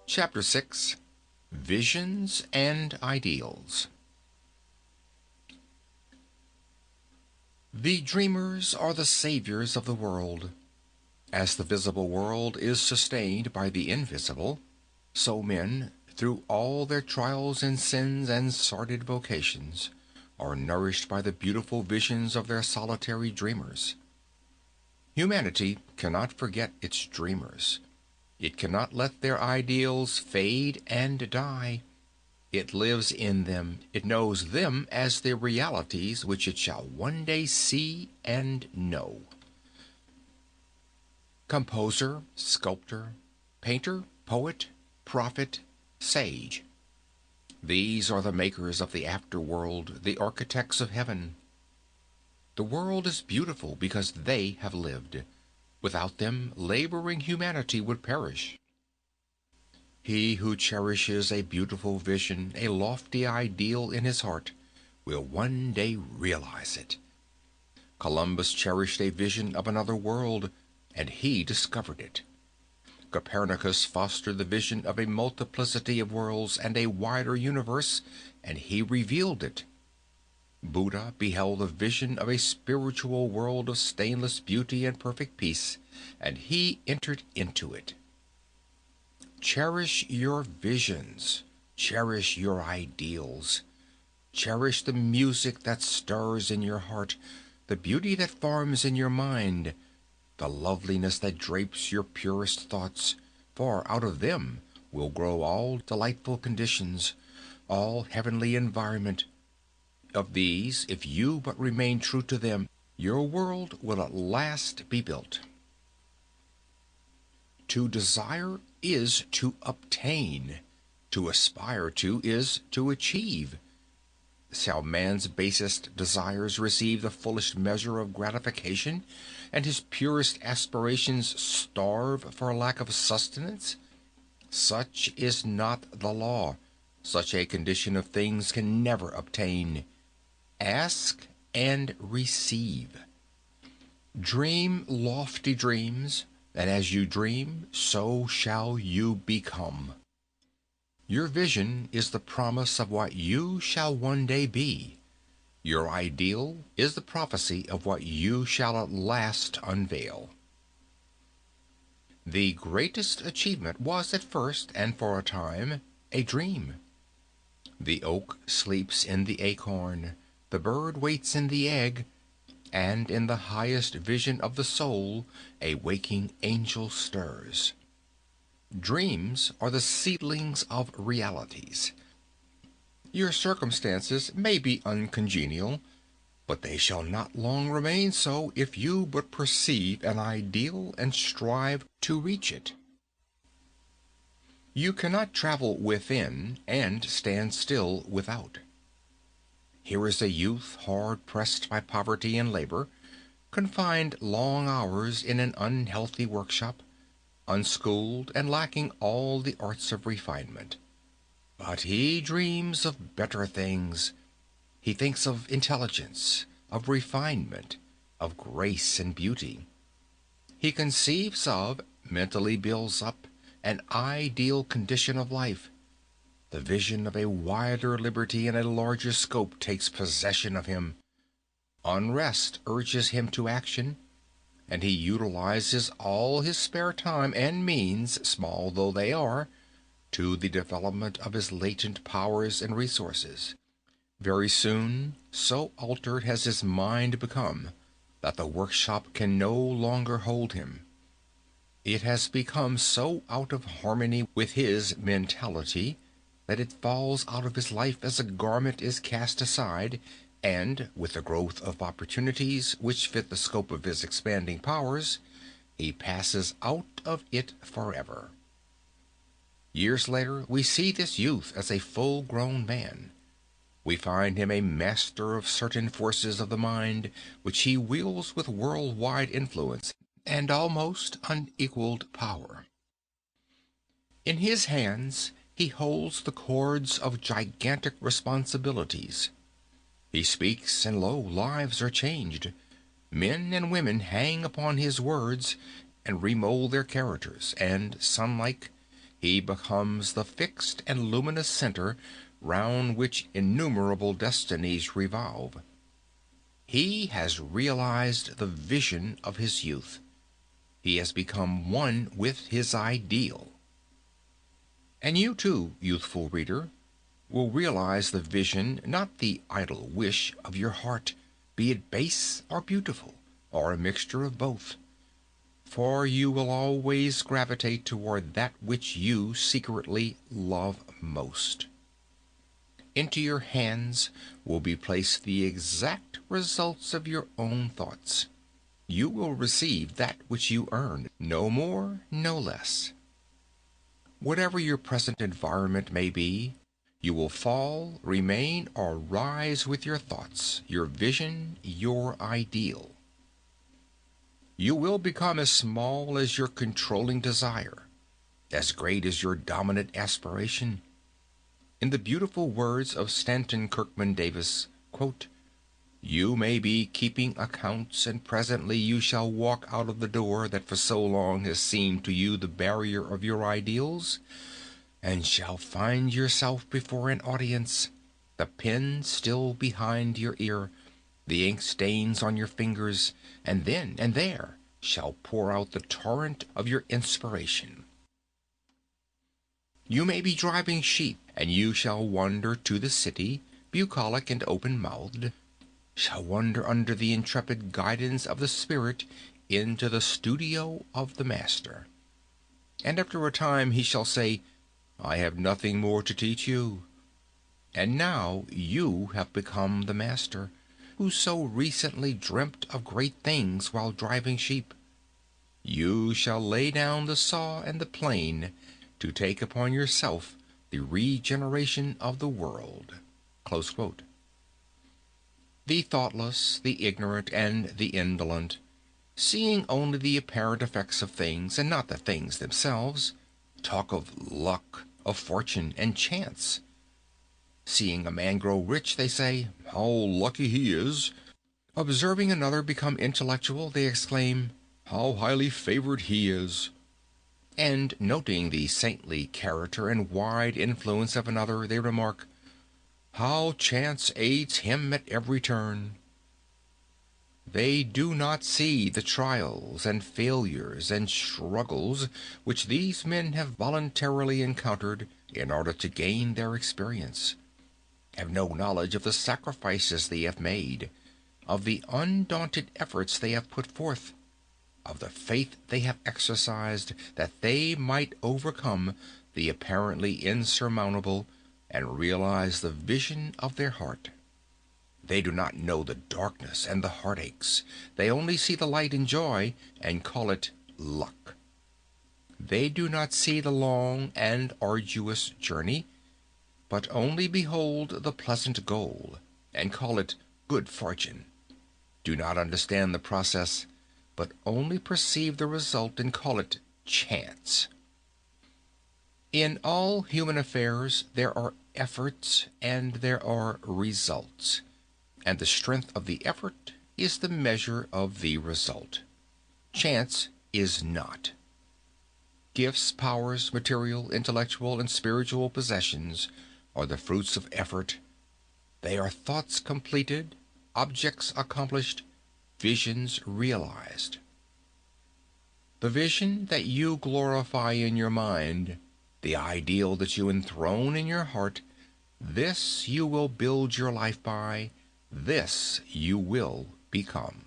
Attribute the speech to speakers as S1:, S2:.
S1: Chapter 6. Visions and Ideals. The dreamers are the saviors of the world. As the visible world is sustained by the invisible, so men, through all their trials and sins and sordid vocations, are nourished by the beautiful visions of their solitary dreamers. Humanity cannot forget its dreamers. It cannot let their ideals fade and die. It lives in them. It knows them as the realities which it shall one day see and know. Composer, sculptor, painter, poet, prophet, sage. These are the makers of the afterworld, the architects of heaven. The world is beautiful because they have lived. Without them, laboring humanity would perish. He who cherishes a beautiful vision, a lofty ideal in his heart, will one day realize it. Columbus cherished a vision of another world, and he discovered it. Copernicus fostered the vision of a multiplicity of worlds and a wider universe, and he revealed it. Buddha beheld the vision of a spiritual world of stainless beauty and perfect peace, and he entered into it. Cherish your visions. Cherish your ideals. Cherish the music that stirs in your heart, the beauty that forms in your mind, the loveliness that drapes your purest thoughts, for out of them will grow all delightful conditions, all heavenly environment. Of these, if you but remain true to them, your world will at last be built. To desire is to obtain. To aspire to is to achieve. Shall man's basest desires receive the fullest measure of gratification, and his purest aspirations starve for lack of sustenance? Such is not the law. Such a condition of things can never obtain. Ask and receive. Dream lofty dreams, and as you dream, so shall you become. Your vision is the promise of what you shall one day be. Your ideal is the prophecy of what you shall at last unveil. The greatest achievement was at first, and for a time, a dream. The oak sleeps in the acorn, the bird waits in the egg, and in the highest vision of the soul a waking angel stirs. Dreams are the seedlings of realities. Your circumstances may be uncongenial, but they shall not long remain so if you but perceive an ideal and strive to reach it. You cannot travel within and stand still without. Here is a youth hard pressed by poverty and labor, confined long hours in an unhealthy workshop, unschooled and lacking all the arts of refinement. But he dreams of better things. He thinks of intelligence, of refinement, of grace and beauty. He conceives of, mentally builds up, an ideal condition of life. The vision of a wider liberty and a larger scope takes possession of him. Unrest urges him to action, and he utilizes all his spare time and means, small though they are, to the development of his latent powers and resources. Very soon, so altered has his mind become that the workshop can no longer hold him. It has become so out of harmony with his mentality that it falls out of his life as a garment is cast aside, and, with the growth of opportunities which fit the scope of his expanding powers, he passes out of it forever. Years later, we see this youth as a full-grown man. We find him a master of certain forces of the mind which he wields with world-wide influence, and almost unequaled power. In his hands he holds the cords of gigantic responsibilities. He speaks, and lo, lives are changed. Men and women hang upon his words and remold their characters, and, sunlike, he becomes the fixed and luminous center round which innumerable destinies revolve. He has realized the vision of his youth. He has become one with his ideal. And you too, youthful reader, will realize the vision, not the idle wish, of your heart, be it base or beautiful, or a mixture of both. For you will always gravitate toward that which you secretly love most. Into your hands will be placed the exact results of your own thoughts. You will receive that which you earn, no more, no less. Whatever your present environment may be, you will fall, remain, or rise with your thoughts, your vision, your ideal. You will become as small as your controlling desire, as great as your dominant aspiration. In the beautiful words of Stanton Kirkman Davis, quote, "You may be keeping accounts, and presently you shall walk out of the door that for so long has seemed to you the barrier of your ideals, and shall find yourself before an audience, the pen still behind your ear, the ink stains on your fingers, and then and there shall pour out the torrent of your inspiration. You may be driving sheep, and you shall wander to the city, bucolic and open-mouthed, shall wander under the intrepid guidance of the Spirit into the studio of the Master. And after a time he shall say, 'I have nothing more to teach you.' And now you have become the Master, who so recently dreamt of great things while driving sheep. You shall lay down the saw and the plane to take upon yourself the regeneration of the world." Close quote. The thoughtless, the ignorant, and the indolent, seeing only the apparent effects of things and not the things themselves, talk of luck, of fortune, and chance. Seeing a man grow rich, they say, "How lucky he is!" Observing another become intellectual, they exclaim, "How highly favored he is!" And noting the saintly character and wide influence of another, they remark, "How chance aids him at every turn!" They do not see the trials and failures and struggles which these men have voluntarily encountered in order to gain their experience, have no knowledge of the sacrifices they have made, of the undaunted efforts they have put forth, of the faith they have exercised that they might overcome the apparently insurmountable and realize the vision of their heart. They do not know the darkness and the heartaches. They only see the light and joy and call it luck. They do not see the long and arduous journey, but only behold the pleasant goal and call it good fortune. Do not understand the process, but only perceive the result and call it chance. In all human affairs there are efforts and there are results, and the strength of the effort is the measure of the result. Chance is not. Gifts, powers, material, intellectual, and spiritual possessions are the fruits of effort. They are thoughts completed, objects accomplished, visions realized. The vision that you glorify in your mind, the ideal that you enthrone in your heart, this you will build your life by, this you will become.